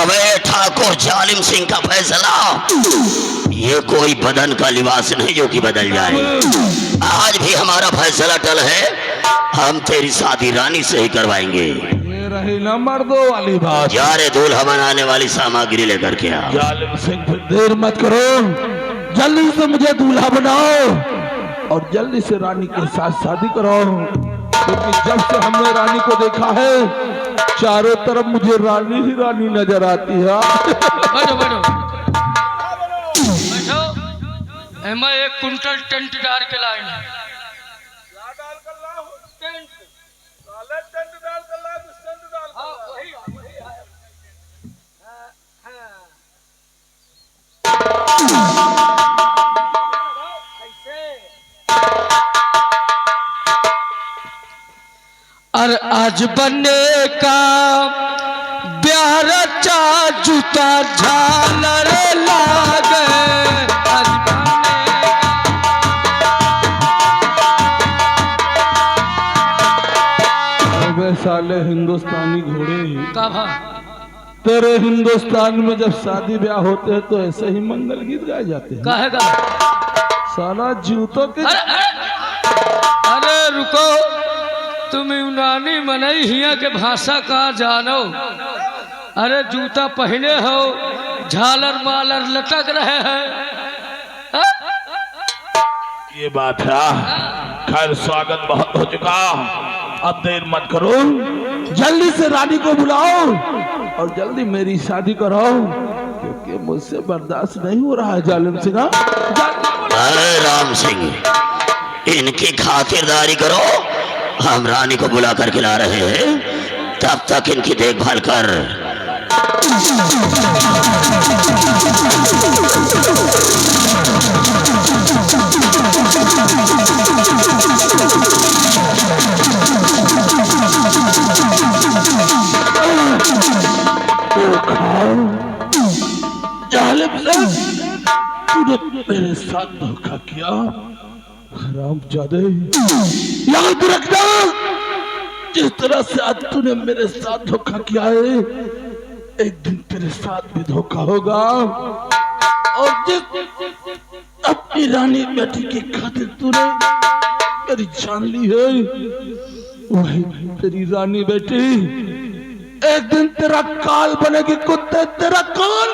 अबे ठाकुर जालिम सिंह का फैसला, ये कोई बदन का लिबास नहीं जो कि बदल जाए। आज भी हमारा फैसला टल है, हम तेरी शादी रानी से ही करवाएंगे। ये रही ना मर्दों वाली बात। जा रे दूल्हा बनाने वाली सामग्री लेकर के आ। जालिम सिंह फिर देर मत करो, जल्दी से मुझे दूल्हा बनाओ और जल्दी से रानी के साथ शादी कराओ, क्योंकि जब से हमने रानी को देखा है चारों तरफ मुझे रानी ही रानी नजर आती है। बैठो बैठो बैठो। एमा 1 कुंटल टेंट डाल के लाए हैं। और आज बनने का प्यार चा जूता झालर लागे। आज अबे साले हिंदुस्तानी घोड़े, कहा तेरे हिंदुस्तान में जब शादी ब्याह होते हैं तो ऐसे ही मंगल गीत गाए जाते हैं। कहेगा साला जूतों के अरे रुको, तुम यूनानी मनई हिया के भाषा का जानो। अरे जूता पहने हो, झालर मालर लटक रहे हैं। ये बात है। खैर स्वागत बहुत हो चुका, अब देर मत करो, जल्दी से रानी को बुलाओ और जल्दी मेरी शादी कराओ, क्योंकि मुझसे बर्दाश्त नहीं हो रहा है जालिम सिंह। अरे राम सिंह, इनकी खातिरदारी करो, हम रानी को बुला करके ला रहे हैं, तब तक इनकी देखभाल कर। जालिम सिंह, तूने मेरे साथ धोखा किया, हरामजादे। याद रखना, जिस तरह से आज तूने मेरे साथ धोखा किया है, एक दिन तेरे साथ भी धोखा होगा। और जिस अपनी रानी बेटी की खातिर तूने मेरी जान ली है, वही तेरी रानी बेटी एक दिन तेरा काल बनेगी कुत्ते, तेरा काल।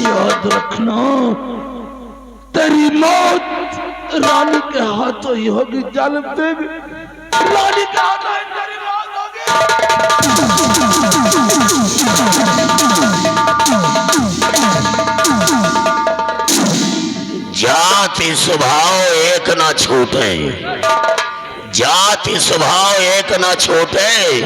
याद रखना, तेरी मौत रानी के हाथों ही होगी जालिम सिंह, रानी के हाथों ही तेरी मौत होगी। जाति स्वभाव एक ना छूटे, जाति स्वभाव एक ना छूटे,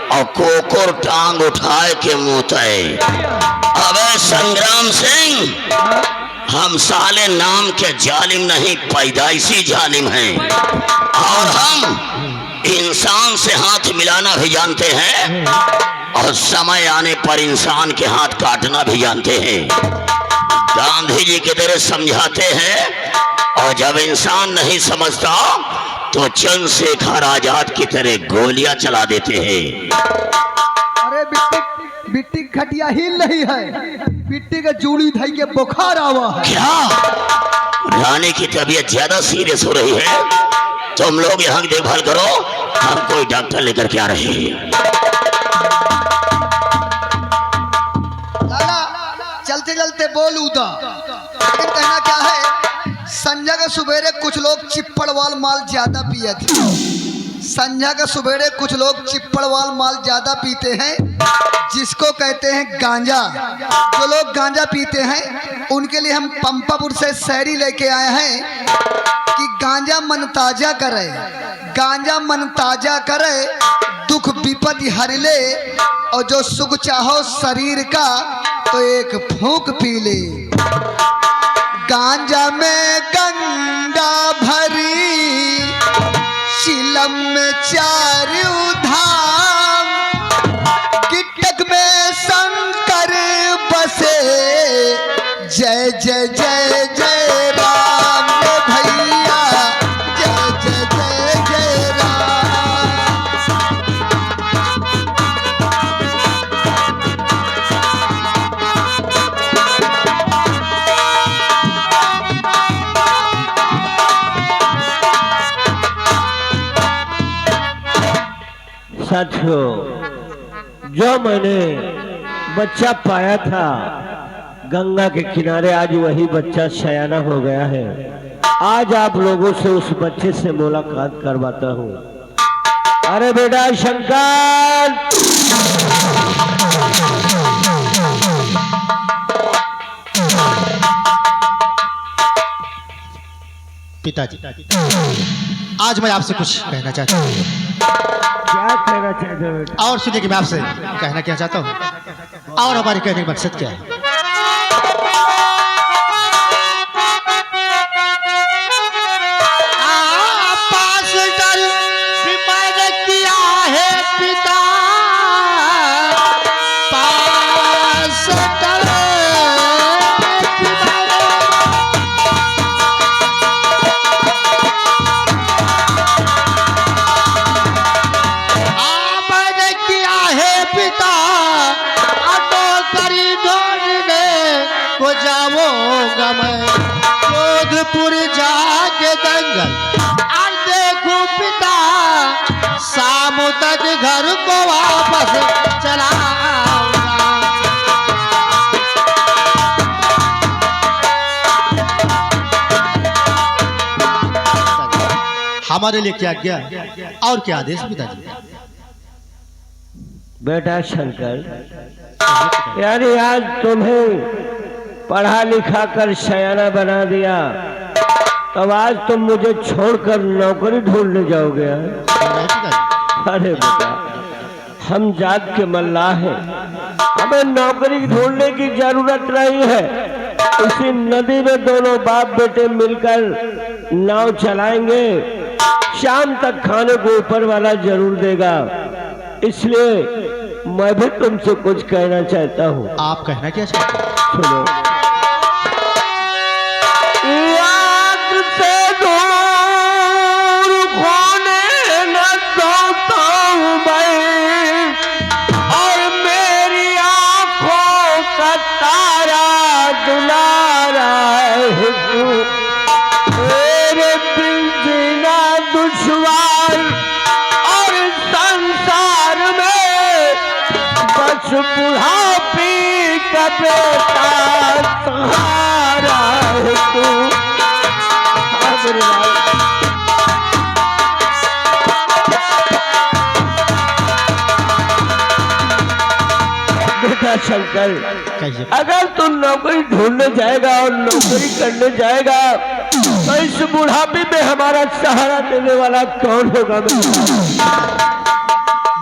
और कोकुर टांग उठाए के मुँहते। अबे संग्राम सिंह, हम साले नाम के जालिम नहीं, पैदाइशी जालिम हैं, और हम इंसान से हाथ मिलाना भी जानते हैं, और समय आने पर इंसान के हाथ काटना भी जानते हैं। गांधी जी की तरह समझाते हैं, और जब इंसान नहीं समझता तो चंद्रशेखर आजाद की तरह गोलियां चला देते हैं। अरे बिट्टी बिट्टी खटिया हिल नहीं है, बिट्टी के जूड़ी धई के बुखार आवा है। क्या रानी की तबीयत ज्यादा सीरियस हो रही है? तुम लोग यहाँ की देखभाल करो, हम कोई डॉक्टर लेकर के आ रहे हैं। लाला चलते चलते बोल उदा, लेकिन कहना क्या है, संध्या के सुबेरे कुछ लोग चिप्पड़वाल माल ज्यादा पिए थे। संध्या के सुबेरे कुछ लोग चिप्पड़वाल माल ज्यादा पीते हैं, जिसको कहते हैं गांजा। जो लोग गांजा पीते हैं उनके लिए हम पंपापुर से शायरी लेके आए हैं कि गांजा मन ताजा करे, गांजा मन ताजा करे, दुख विपत्ति हर ले, और जो सुख चाहो शरीर का तो एक फूंक पी ले। गांजा में गंगा भरी, चिलम में चारू धाम, गिटक में शंकर बसे, जय जय जय जय राम भैया, जय जय जय जय राम। साथियों, जो मैंने बच्चा पाया था गंगा के किनारे, आज वही बच्चा सयाना हो गया है। आज आप लोगों से उस बच्चे से मुलाकात करवाता हूँ। अरे बेटा शंकर, पिताजी, आज मैं आपसे कुछ कहना चाहता हूँ। क्या कहना चाहते हो बेटा? और सुनिए कि मैं आपसे कहना क्या चाहता हूँ और हमारे कहने का मकसद क्या है। पास डल भी मैंने किया है पिता, पास डल भी मैंने किया है पिता, ऑटो करी ढूंढने को जाऊंगा मैं जोधपुर जाके दंगल और देखूं पिता, शाम तक घर को वापस चला आऊंगा। हमारे लिए क्या आज्ञा और क्या आदेश पिताजी? बेटा शंकर, यानी आज तुम्हें पढ़ा लिखा कर सयाना बना दिया, तब आज तुम मुझे छोड़कर नौकरी ढूंढने जाओगे? अरे बेटा, हम जात के मल्लाह हैं, हमें नौकरी ढूंढने की जरूरत नहीं है। उसी नदी में दोनों बाप बेटे मिलकर नाव चलाएंगे, शाम तक खाने को ऊपर वाला जरूर देगा। इसलिए मैं भी तुमसे कुछ कहना चाहता हूँ। आप कहना क्या चाहते हैं? सुनो। याद से दूर खोने न सोता हूँ मैं, और मेरी आँखों का तारा दुलारा है तू। मेरे बिन जीना दुश्वार और संसार में बस बुढ़ापी का बेटा सहारा है तू। बेटा शंकर, कहिए। अगर तू नौकरी ढूंढने जाएगा और नौकरी करने जाएगा तो इस बुढ़ापे में हमारा सहारा देने वाला कौन होगा?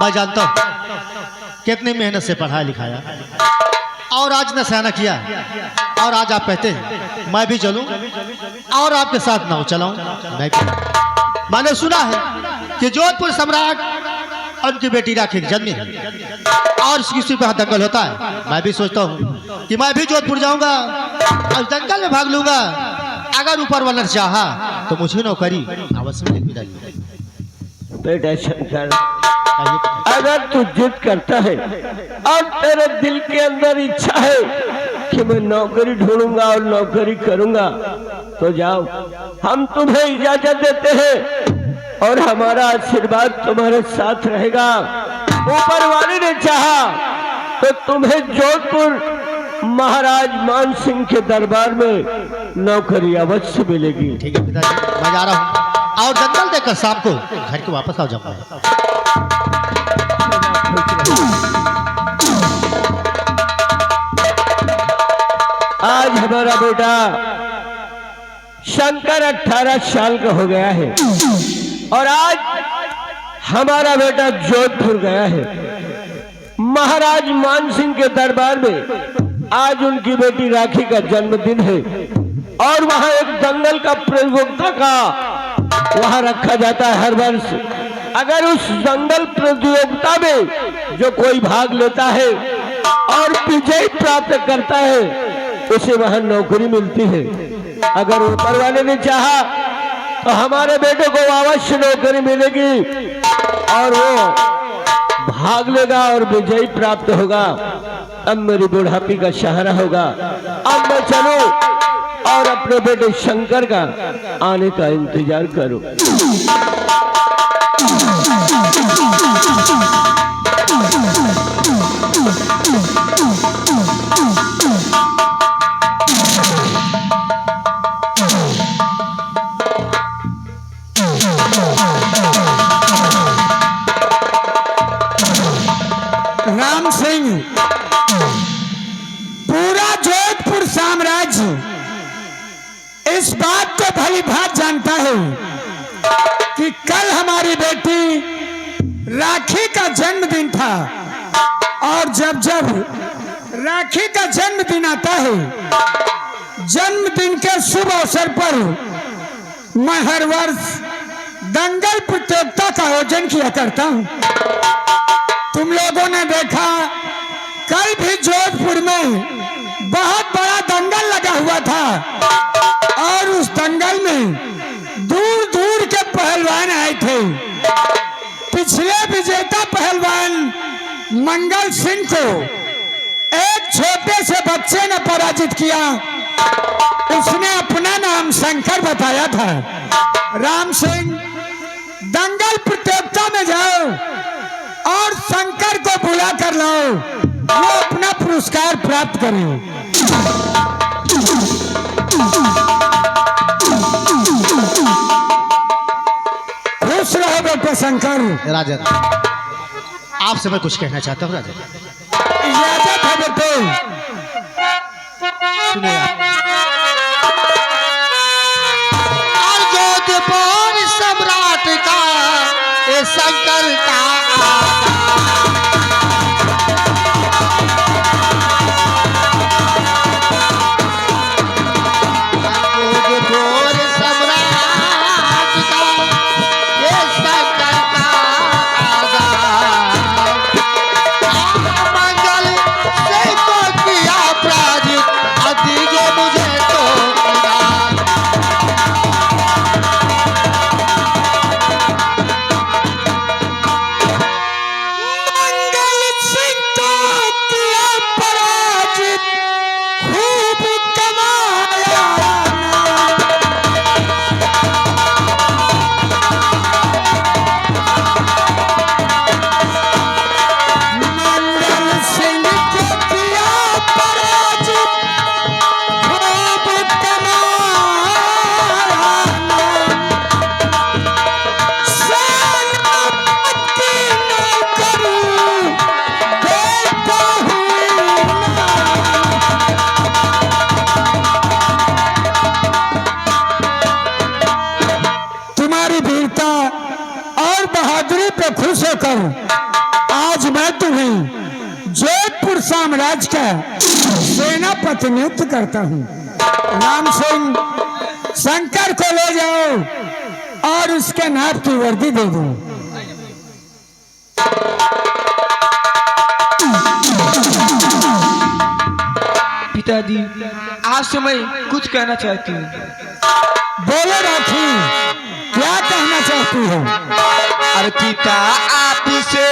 मैं जानता हूँ कितनी मेहनत से पढ़ाया लिखाया और आज न सहना किया, और आज आप कहते हैं मैं भी चलूं और आपके साथ नाव चलाऊं। मैंने सुना है कि जोधपुर सम्राट और उनकी बेटी राखी की जन्मी है और किसी पे दंगल होता है। मैं भी सोचता हूँ कि मैं भी जोधपुर जाऊंगा और दंगल में भाग लूंगा। अगर ऊपर वाला चाहा तो मुझे नौकरी अवश्य मिलेगी। बेटा शंकर, अगर तू जिद करता है और तेरे दिल के अंदर इच्छा है कि मैं नौकरी ढूंढूंगा और नौकरी करूंगा, तो जाओ, हम तुम्हें इजाजत देते हैं और हमारा आशीर्वाद तुम्हारे साथ रहेगा। ऊपर वाले ने चाहा तो तुम्हें जोधपुर महाराज मान सिंह के दरबार में नौकरी अवश्य मिलेगी। ठीक है पिताजी, मैं जा रहा हूँ और दंगल देखकर शाम को घर के वापस आ जाऊंगा। आज हमारा बेटा शंकर 18 साल का हो गया है और आज हमारा बेटा जोधपुर गया है। महाराज मान सिंह के दरबार में आज उनकी बेटी राखी का जन्मदिन है और वहां एक दंगल का प्रतियोगिता का वहां रखा जाता है हर वर्ष। अगर उस दंगल प्रतियोगिता में जो कोई भाग लेता है और विजय प्राप्त करता है उसे वहां नौकरी मिलती है। अगर ऊपर वाले ने चाहा तो हमारे बेटे को अवश्य नौकरी मिलेगी और वो भाग लेगा और विजय प्राप्त होगा। अब मेरी बुढ़ापी का सहारा होगा। अब मैं चलूं और अपने बेटे शंकर का आने का इंतजार करूं। राम सिंह, पूरा जोधपुर साम्राज्य इस बात को भली भांति जानता है कि कल हमारी बेटी राखी का जन्मदिन था, और जब जब राखी का जन्मदिन आता है, जन्मदिन के शुभ अवसर पर मैं हर वर्ष दंगल प्रतियोगिता का आयोजन किया करता हूँ। तुम लोगों ने देखा कल भी जोधपुर में बहुत बड़ा दंगल लगा हुआ था, और उस दंगल में दूर दूर के पहलवान आए थे। पिछले विजेता पहलवान मंगल सिंह को एक छोटे से बच्चे ने पराजित किया। उसने अपना नाम शंकर बताया था। राम सिंह, दंगल प्रतियोगिता में जाओ और शंकर को बुला कर लाओ, वो अपना पुरस्कार प्राप्त करें। खुश रहो बेटे शंकर। राजन, आपसे मैं कुछ कहना चाहता हूँ। राजन, इजाजत है बेटे। सुनिए आप। और जोधपुर सम्राट का ये शंकर का जोधपुर सम्राट का ये शंकर का मंगल से तो किया पराजित, दीजिए मुझे तो मंगल सिंह तो किया पराजित, खूब कमाया। मंगल सिंह को किया पराजित, खूब कमाया। सेनापति नौकरी देता हुई ना। तुम्हारी वीरता और बहादुरी पे खुश होकर आज मैं तुम्हें जोधपुर साम्राज्य का सेनापति नियुक्त करता हूँ। राम सिंह, शंकर को ले जाओ और उसके नाप की वर्दी दे दो। पिताजी, आज से मैं कुछ कहना चाहती हूँ। बोलो राखी, क्या कहना चाहती हो? अरे पिता, आपसे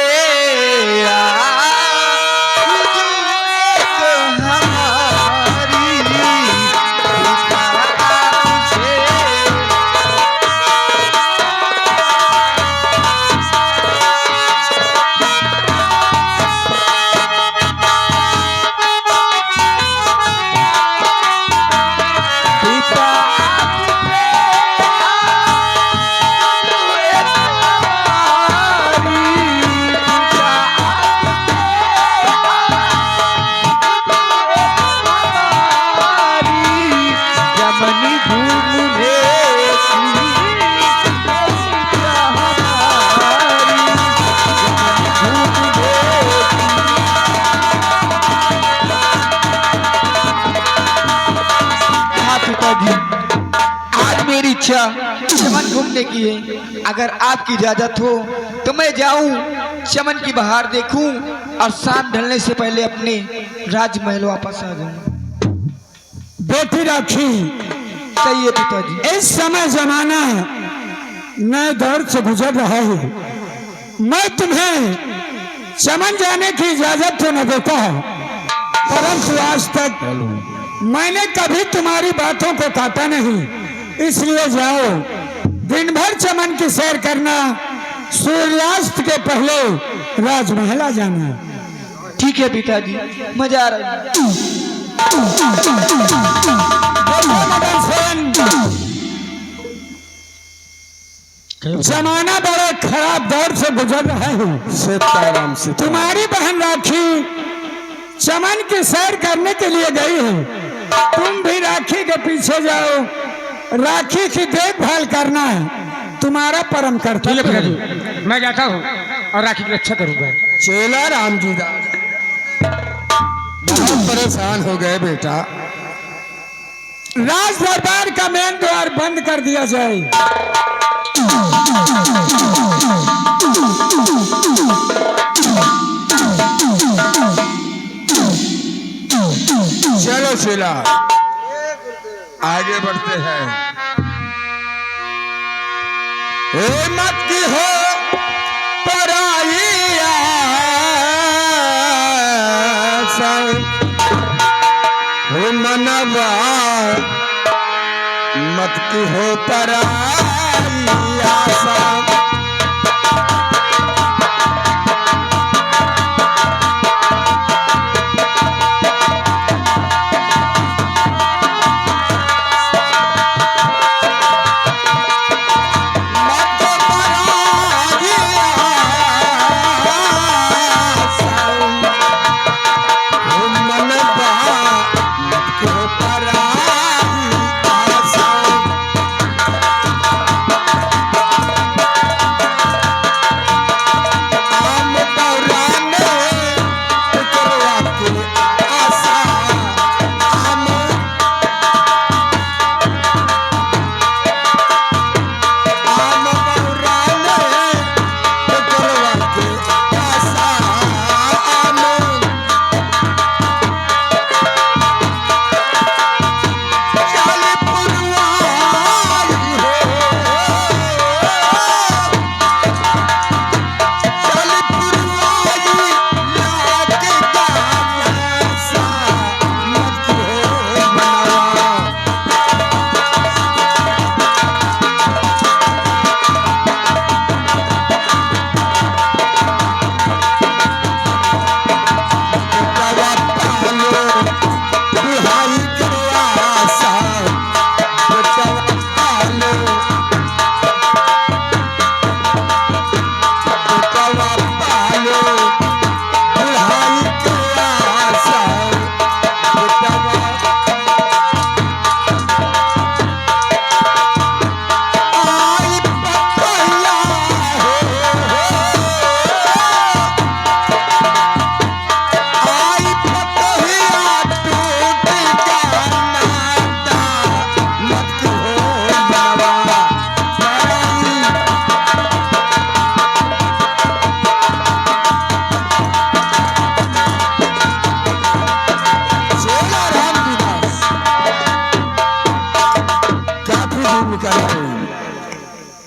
इच्छा चमन घूमने की है। अगर आपकी इजाजत हो तो मैं जाऊं, चमन की बहार देखूं और शाम ढलने से पहले अपने राजमहल वापस आ जाऊं। बेटी राखी, सही है पिताजी। इस समय जमाना नए दौर से गुजर रहा है। मैं तुम्हें चमन जाने की इजाजत तो न देता है, परंतु आज तक मैंने कभी तुम्हारी बातों को काटा नहीं। इसलिए जाओ, दिन भर चमन की सैर करना, सूर्यास्त के पहले राजमहल आ जाना। ठीक है पिताजी, मजा आ रहा है। जमाना बड़े खराब दौर से गुजर रहा है। सीताराम से तुम्हारी बहन राखी चमन की सैर करने के लिए गई है। तुम भी राखी के पीछे जाओ, राखी की देखभाल करना है, तुम्हारा परम कर्तव्य है। मैं जाता हूँ और राखी की रक्षा करूंगा। चेला राम जी बहुत परेशान हो गए बेटा। राज दरबार का मेन द्वार बंद कर दिया जाए। चलो चेला आगे बढ़ते हैं। मत की हो पराइया हो मनवा, मत की हो पराइया सा।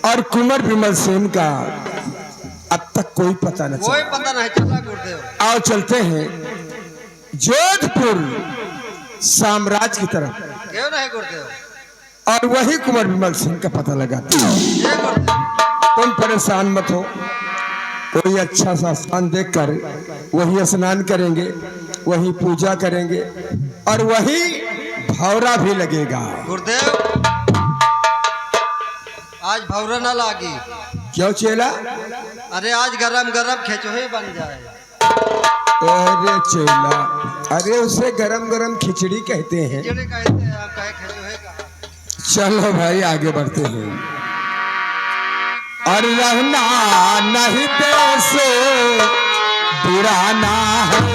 और कुंवर विमल सेन का अब तक कोई पता न कोई चला। पता नहीं चला गुरुदेव। आओ चलते हैं जोधपुर साम्राज्य की तरफ क्यों नहीं गुरुदेव? और वही कुंवर विमल सिंह का पता लगाते हैं। ये गुरुदेव। तुम परेशान मत हो, कोई अच्छा सा स्थान देखकर वही स्नान करेंगे, वही पूजा करेंगे और वही भौरा भी लगेगा। गुरुदेव आज भौरा ना लागी। क्यों चेला? अरे आज गरम गरम खेचोहे बन जाए। अरे चेला, अरे उसे गरम गरम खिचड़ी कहते हैं। खिचड़ी कहते हैं, हम कहे खेचोहे का। चलो भाई आगे बढ़ते हैं। और रहना नहीं देश बुराना है,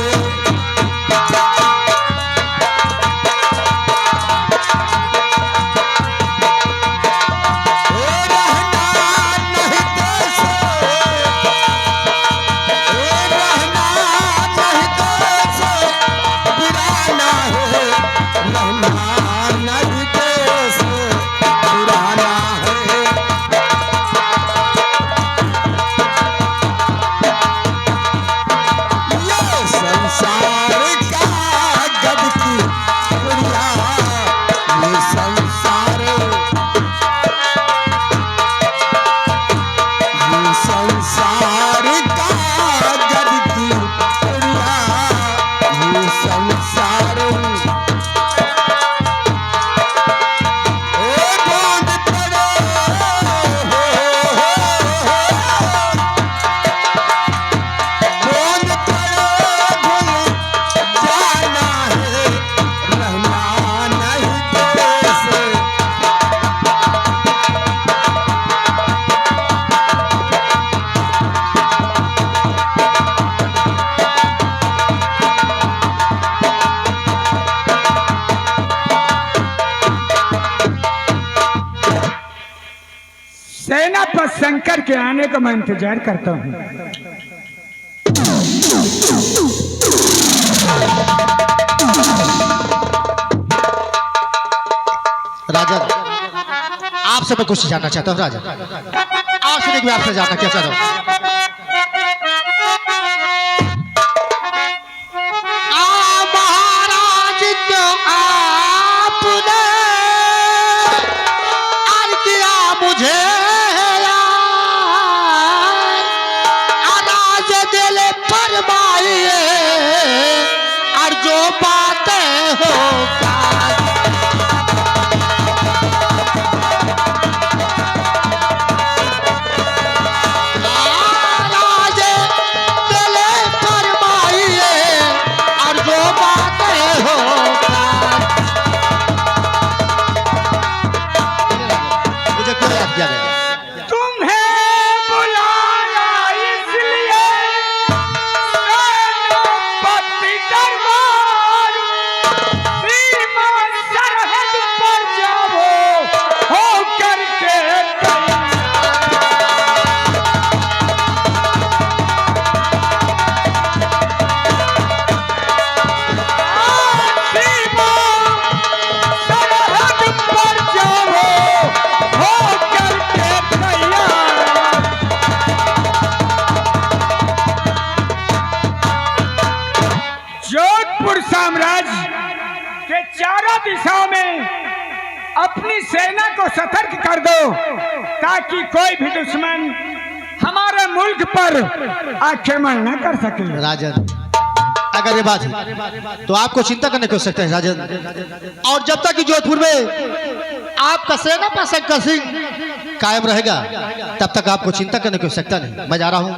पर शंकर के आने का मैं इंतजार करता हूँ। राजन, आपसे मैं कुछ जानना चाहता हूँ राजन। आपसे नहीं, मैं आपसे जानना क्या चाहता हूँ। महाराज क्यों आपने और किया मुझे राज दिल फरमाइए और जो बातें हो दिशाओं में अपनी सेना को सतर्क कर दो ताकि कोई भी दुश्मन हमारे मुल्क पर आक्रमण न कर सके। राजन, अगर ये बात है तो आपको चिंता करने की आवश्यकता है राजन। और जब तक कि जोधपुर में आपका सेना पर शंकर सिंह कायम रहेगा तब तक आपको चिंता करने की आवश्यकता नहीं। मैं जा रहा हूँ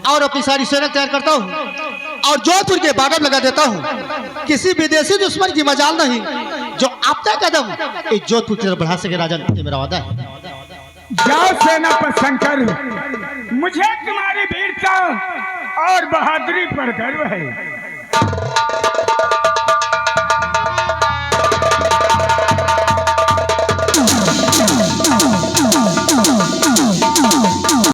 और अपनी सारी सेना तैयार करता हूँ और जोधपुर के बाडर लगा देता हूँ। किसी विदेशी दुश्मन की मजाल नहीं जो अपना कदम इस जोधपुर की तरफ बढ़ा सके। राजन, ये मेरा वादा है। जाओ सेना पर शंकर, मुझे तुम्हारी वीरता और बहादुरी पर गर्व है।